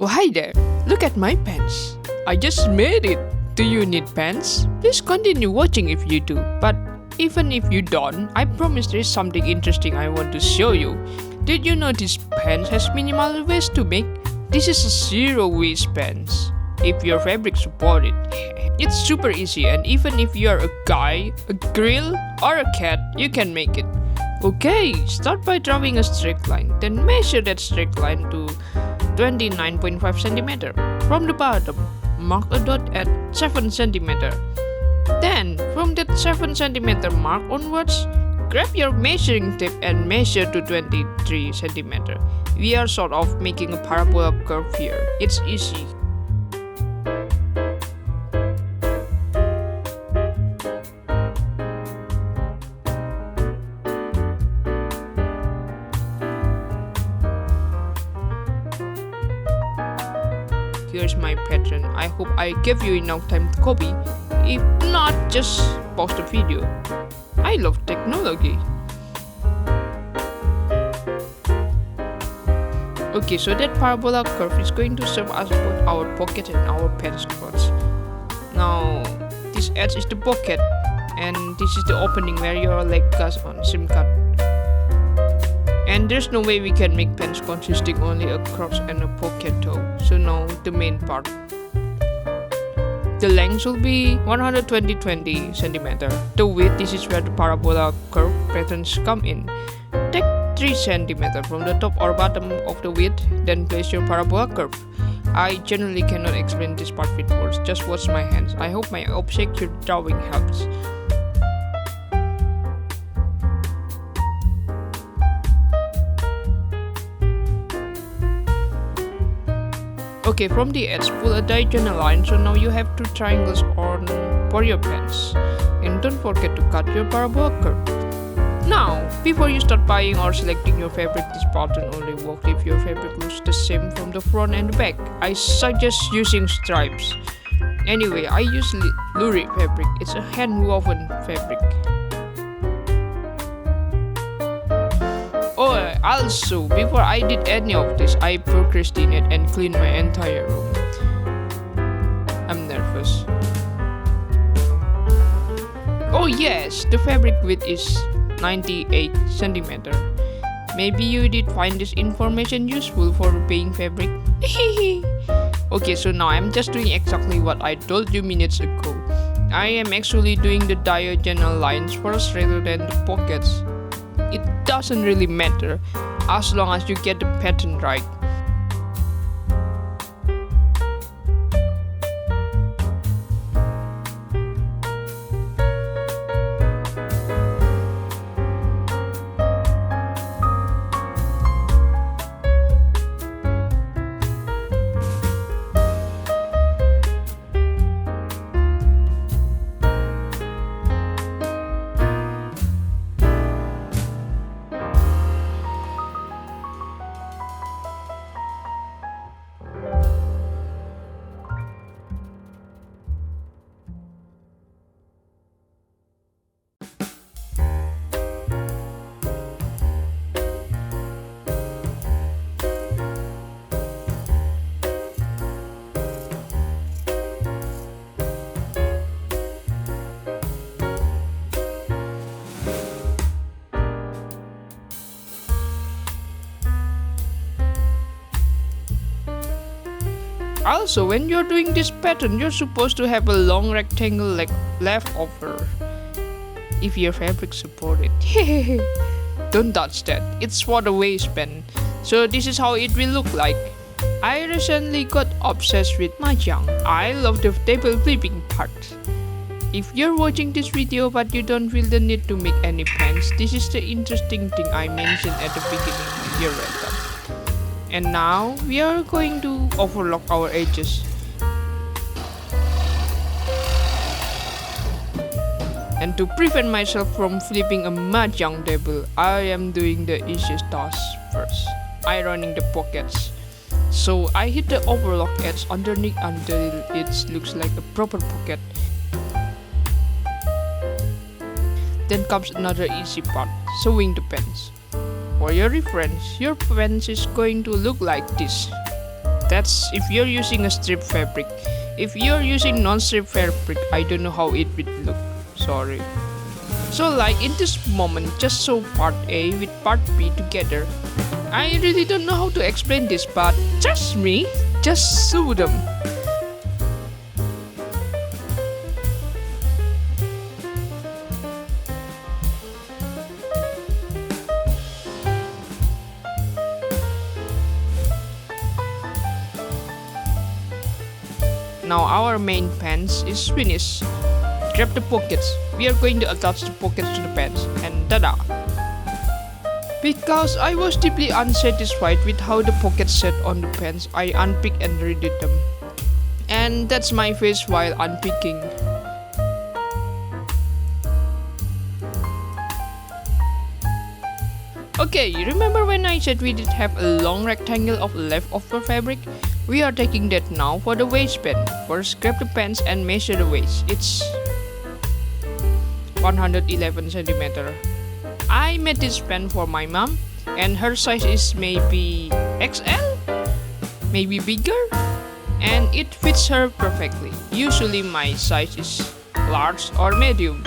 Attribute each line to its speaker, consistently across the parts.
Speaker 1: Oh hi there, look at my pants. I just made it. Do you need pants? Please continue watching if you do. But even if you don't, I promise there is something interesting I want to show you. Did you know this pants has minimal waist to make? This is a zero waist pants. If your fabric support it, it's super easy, and even if you are a guy, a girl, or a cat, you can make it. Okay, start by drawing a straight line, then measure that straight line to 29.5 cm. From the bottom, mark a dot at 7 cm. Then, from that 7 cm mark onwards, grab your measuring tape and measure to 23 cm. We are sort of making a parabola curve here. It's easy. Here's my pattern. I hope I gave you enough time to copy. If not, just pause the video. I love technology. Okay, so that parabola curve is going to serve as both our pocket and our pants clothes. Now, this edge is the pocket, and this is the opening where your leg goes on seam cut. And there's no way we can make pants consisting only a crotch and a pocket though. So now the main part. The length will be 120 cm. The width, this is where the parabola curve patterns come in. Take 3 cm from the top or bottom of the width, then place your parabola curve. I generally cannot explain this part with words, just watch my hands. I hope my object drawing helps. Okay, from the edge, pull a diagonal line, so now you have 2 triangles on for your pants. And don't forget to cut your parabola curve. Now, before you start buying or selecting your fabric, this pattern only works if your fabric looks the same from the front and the back. I suggest using stripes. Anyway, I use lurik fabric. It's a hand-woven fabric. Oh, also, before I did any of this, I procrastinated and cleaned my entire room. I'm nervous. Oh yes, the fabric width is 98 cm. Maybe you did find this information useful for buying fabric. Okay, so now I'm just doing exactly what I told you minutes ago. I am actually doing the diagonal lines first rather than the pockets. It doesn't really matter as long as you get the pattern right. Also, when you're doing this pattern, you're supposed to have a long rectangle like left over. If your fabric support it. Don't touch that, it's for the waistband. So this is how it will look like. I recently got obsessed with mahjong. I love the table flipping part. If you're watching this video but you don't feel the need to make any pants, this is the interesting thing I mentioned at the beginning with your laptop. And now we are going to overlock our edges. And to prevent myself from flipping a mahjong table, I am doing the easiest task first, ironing the pockets. So I hit the overlock edge underneath until it looks like a proper pocket. Then comes another easy part, sewing the pants. For your reference, your pants is going to look like this. That's if you're using a strip fabric. If you're using non-strip fabric, I don't know how it would look. Sorry. So like in this moment, just sew part A with part B together. I really don't know how to explain this, but trust me, just sew them. Now our main pants is finished. Grab the pockets. We are going to attach the pockets to the pants and tada! Because I was deeply unsatisfied with how the pockets sat on the pants, I unpicked and redid them. And that's my face while unpicking. Okay, you remember when I said we did have a long rectangle of leftover fabric? We are taking that now for the waistband. First, grab the pants and measure the waist. It's 111 centimeter. I made this pant for my mom, and her size is maybe XL, maybe bigger, and it fits her perfectly. Usually my size is large or medium,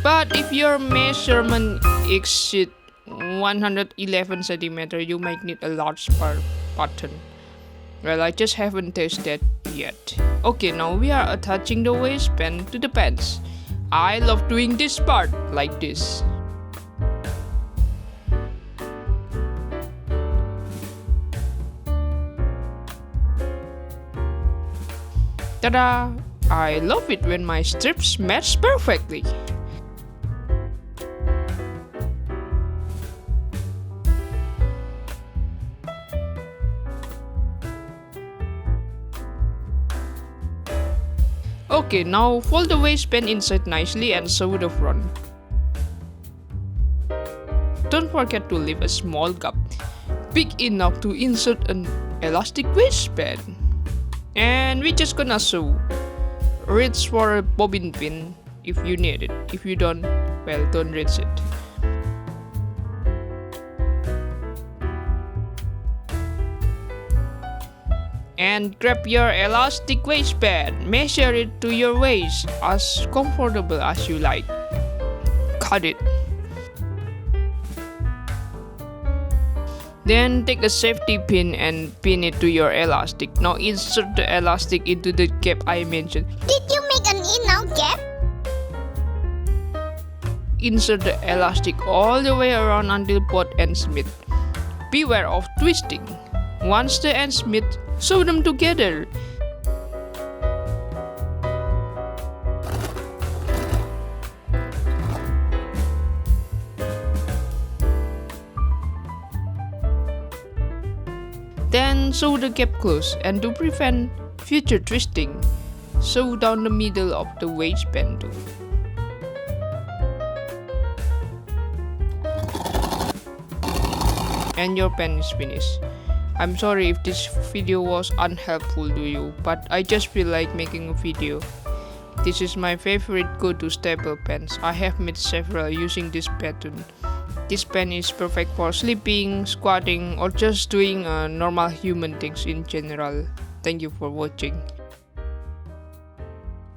Speaker 1: but if your measurement exceeds 111 centimeter, you might need a large pattern. Well, I just haven't tested yet. Okay, now we are attaching the waistband to the pants. I love doing this part like this. Ta-da! I love it when my strips match perfectly. Okay, now fold the waistband inside nicely and sew the front. Don't forget to leave a small gap, big enough to insert an elastic waistband. And we're just gonna sew. Reach for a bobbin pin if you need it. If you don't, well, don't reach it. And grab your elastic waistband. Measure it to your waist as comfortable as you like. Cut it. Then take a safety pin and pin it to your elastic. Now insert the elastic into the gap I mentioned.
Speaker 2: Did you make an in-out gap?
Speaker 1: Insert the elastic all the way around until both ends meet. Beware of twisting. Once the ends meet, sew them together. Then sew the gap close, and to prevent future twisting, sew down the middle of the waistband too. And your pant is finished. I'm sorry if this video was unhelpful to you, but I just feel like making a video. This is my favorite go-to staple pants. I have made several using this pattern. This pant is perfect for sleeping, squatting, or just doing normal human things in general. Thank you for watching.